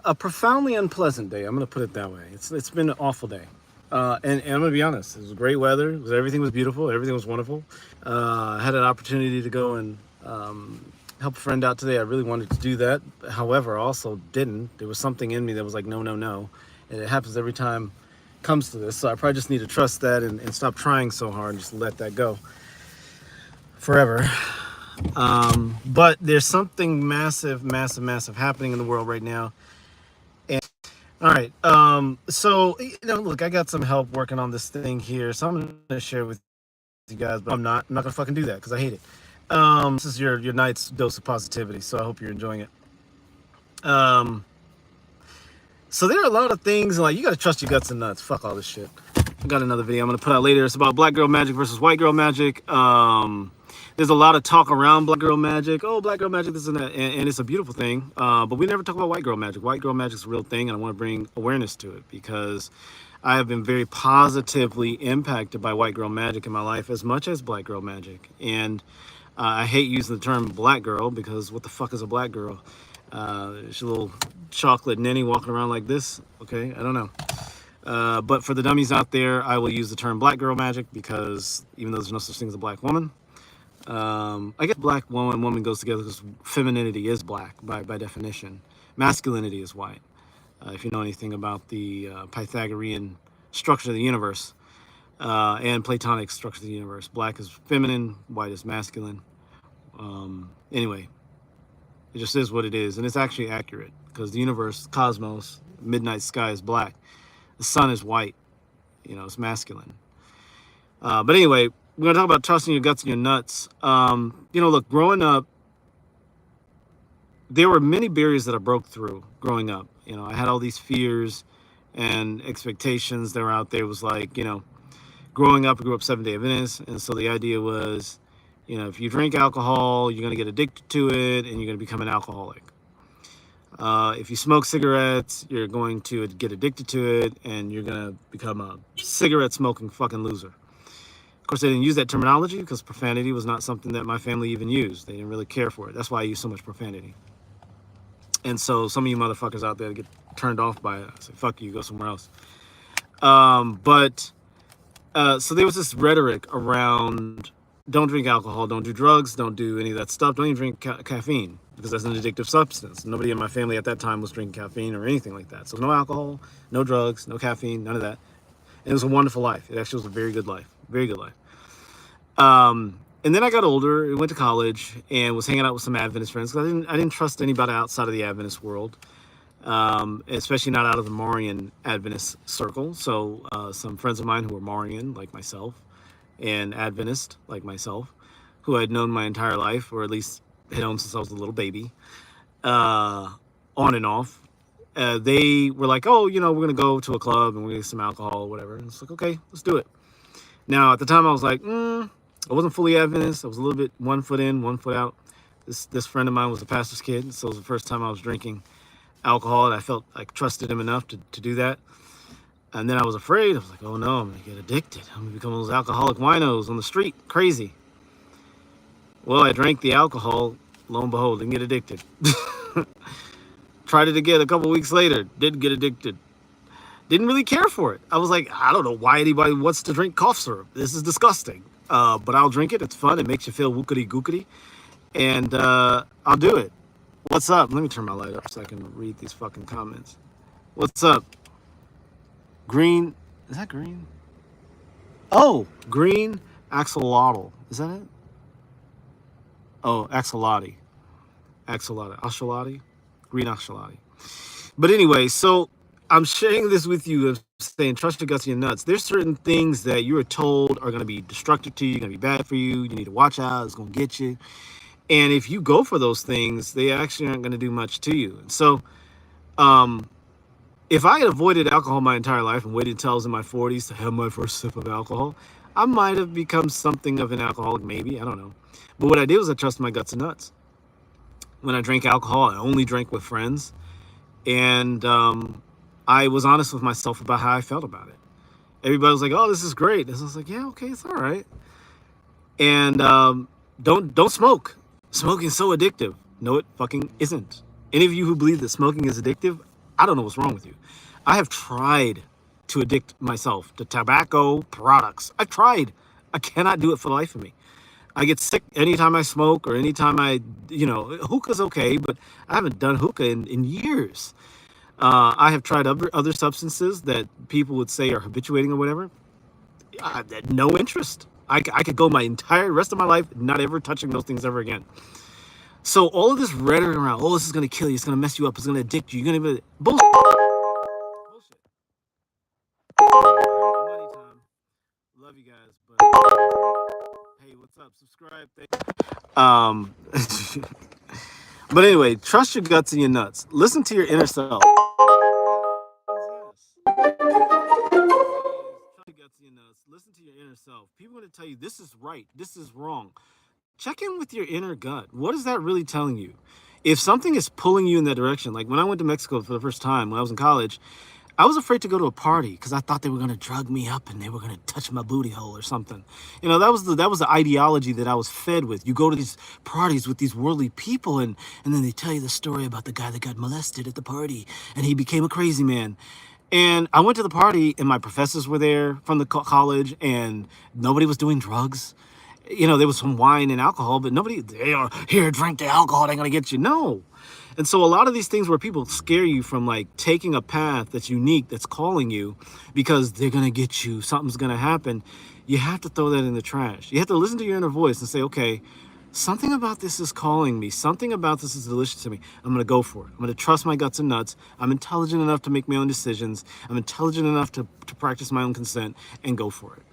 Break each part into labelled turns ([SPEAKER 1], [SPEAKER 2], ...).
[SPEAKER 1] A profoundly unpleasant day. I'm gonna put it that way. It's been an awful day, and I'm gonna be honest. It was great weather. Everything was beautiful. Everything was wonderful. I had an opportunity to go and help a friend out today. I really wanted to do that. However, I also didn't. There was something in me that was like, no, no, no, and it happens every time it comes to this. So I probably just need to trust that and stop trying so hard and just let that go forever. But there's something massive, massive, massive happening in the world right now. And all right, so look, I got some help working on this thing here, so I'm gonna share with you guys, but I'm not gonna fucking do that because I hate it. This is your night's dose of positivity, so I hope you're enjoying it. Um, so there are a lot of things like you gotta trust your guts and nuts. Fuck all this shit. I got another video I'm gonna put out later. It's about black girl magic versus white girl magic. There's a lot of talk around black girl magic. Oh, black girl magic, this and that, and it's a beautiful thing. But we never talk about white girl magic. White girl magic is a real thing, and I want to bring awareness to it because I have been very positively impacted by white girl magic in my life as much as black girl magic. And I hate using the term black girl because what the fuck is a black girl? She's a little chocolate ninny walking around like this. Okay, I don't know. But for the dummies out there, I will use the term black girl magic because even though there's no such thing as a black woman, I guess black woman goes together because femininity is black by definition. Masculinity is white. If you know anything about the Pythagorean structure of the universe and Platonic structure of the universe, black is feminine, white is masculine. Anyway, it just is what it is, and it's actually accurate because the universe, cosmos, midnight sky is black. The sun is white. It's masculine. But anyway, we're going to talk about trusting your guts and your nuts. Look, growing up, there were many barriers that I broke through growing up. I had all these fears and expectations that were out there. It was like, growing up, I grew up Seventh-day Adventist. And so the idea was, if you drink alcohol, you're going to get addicted to it and you're going to become an alcoholic. If you smoke cigarettes, you're going to get addicted to it and you're going to become a cigarette smoking fucking loser. Of course, they didn't use that terminology because profanity was not something that my family even used. They didn't really care for it. That's why I use so much profanity. And so some of you motherfuckers out there get turned off by it. I say, fuck you, go somewhere else. So there was this rhetoric around don't drink alcohol, don't do drugs, don't do any of that stuff. Don't even drink caffeine because that's an addictive substance. Nobody in my family at that time was drinking caffeine or anything like that. So no alcohol, no drugs, no caffeine, none of that. And it was a wonderful life. It actually was a very good life. Very good life. And then I got older, went to college, and was hanging out with some Adventist friends because I didn't trust anybody outside of the Adventist world, especially not out of the Marian Adventist circle. So some friends of mine who were Marian, like myself, and Adventist, like myself, who I'd known my entire life, or at least had known since I was a little baby, on and off. They were like, oh, we're going to go to a club and we're going to get some alcohol or whatever. And it's like, okay, let's do it. Now, at the time, I was like, I wasn't fully Adventist. I was a little bit 1 foot in, 1 foot out. This friend of mine was a pastor's kid, so it was the first time I was drinking alcohol, and I felt like trusted him enough to do that. And then I was afraid. I was like, oh no, I'm going to get addicted. I'm going to become those alcoholic winos on the street. Crazy. Well, I drank the alcohol. Lo and behold, didn't get addicted. Tried it again a couple weeks later. Didn't get addicted. Didn't really care for it. I was like, I don't know why anybody wants to drink cough syrup. This is disgusting. But I'll drink it. It's fun. It makes you feel wookity gookity. And I'll do it. What's up? Let me turn my light up so I can read these fucking comments. What's up? Green. Is that green? Oh, green axolotl. Is that it? Oh, axolotl. Axolotl. Axolotl? Green axolotl. But anyway, so I'm sharing this with you. I'm saying trust your guts and your nuts. There's certain things that you are told are going to be destructive to you, going to be bad for you. You need to watch out. It's going to get you. And if you go for those things, they actually aren't going to do much to you. And so if I had avoided alcohol my entire life and waited until I was in my 40s to have my first sip of alcohol, I might have become something of an alcoholic, maybe. I don't know. But what I did was I trusted my guts and nuts. When I drank alcohol, I only drank with friends. And I was honest with myself about how I felt about it. Everybody was like, oh, this is great. And I was like, yeah, okay, it's all right. And don't smoke. Smoking is so addictive. No, it fucking isn't. Any of you who believe that smoking is addictive, I don't know what's wrong with you. I have tried to addict myself to tobacco products. I've tried. I cannot do it for the life of me. I get sick anytime I smoke or anytime hookah's okay, but I haven't done hookah in years. I have tried other substances that people would say are habituating or whatever. No interest. I could go my entire rest of my life not ever touching those things ever again. So all of this rhetoric around, oh, this is going to kill you, it's going to mess you up, it's going to addict you, you're going to be bullshit. Bullshit. Money time. Love you guys, but hey, what's up? Subscribe. But anyway, trust your guts and your nuts. Listen to your inner self. Listen to your inner self. People are going to tell you this is right, this is wrong. Check in with your inner gut. What is that really telling you? If something is pulling you in that direction, like when I went to Mexico for the first time when I was in college, I was afraid to go to a party because I thought they were going to drug me up and they were going to touch my booty hole or something. You know, that was the ideology that I was fed with. You go to these parties with these worldly people and then they tell you the story about the guy that got molested at the party and he became a crazy man. And I went to the party and my professors were there from the college and nobody was doing drugs. You know, there was some wine and alcohol, but nobody, here, drink the alcohol, they're going to get you. No. And so a lot of these things where people scare you from like taking a path that's unique, that's calling you because they're going to get you, something's going to happen. You have to throw that in the trash. You have to listen to your inner voice and say, okay, something about this is calling me. Something about this is delicious to me. I'm going to go for it. I'm going to trust my guts and nuts. I'm intelligent enough to make my own decisions. I'm intelligent enough to practice my own consent and go for it.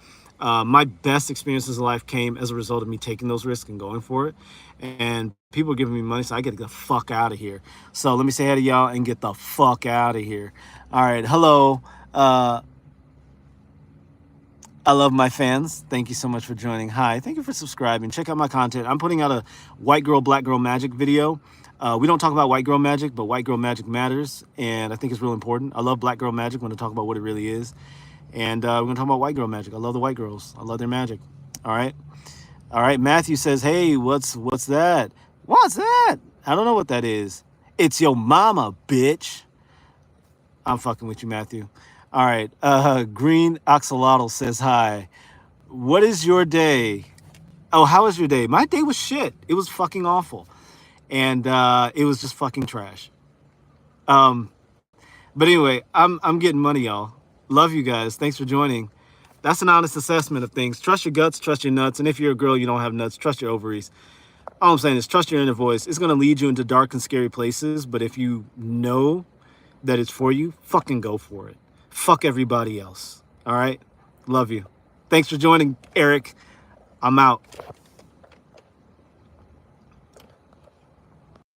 [SPEAKER 1] My best experiences in life came as a result of me taking those risks and going for it. And people are giving me money, so I get to get the fuck out of here. So let me say hi to y'all and get the fuck out of here. All right, hello. I love my fans. Thank you so much for joining. Hi, thank you for subscribing. Check out my content. I'm putting out a white girl, black girl magic video. We don't talk about white girl magic, but white girl magic matters. And I think it's real important. I love black girl magic when I talk about what it really is. And we're going to talk about white girl magic. I love the white girls. I love their magic. All right. All right. Matthew says, hey, what's that? What's that? I don't know what that is. It's your mama, bitch. I'm fucking with you, Matthew. All right. Green Axolotl says, hi. What is your day? Oh, how was your day? My day was shit. It was fucking awful. And it was just fucking trash. But anyway, I'm getting money, y'all. Love you guys. Thanks for joining. That's an honest assessment of things. Trust your guts, trust your nuts. And if you're a girl, you don't have nuts, trust your ovaries. All I'm saying is trust your inner voice. It's going to lead you into dark and scary places. But if you know that it's for you, fucking go for it. Fuck everybody else. All right? Love you. Thanks for joining, Eric. I'm out.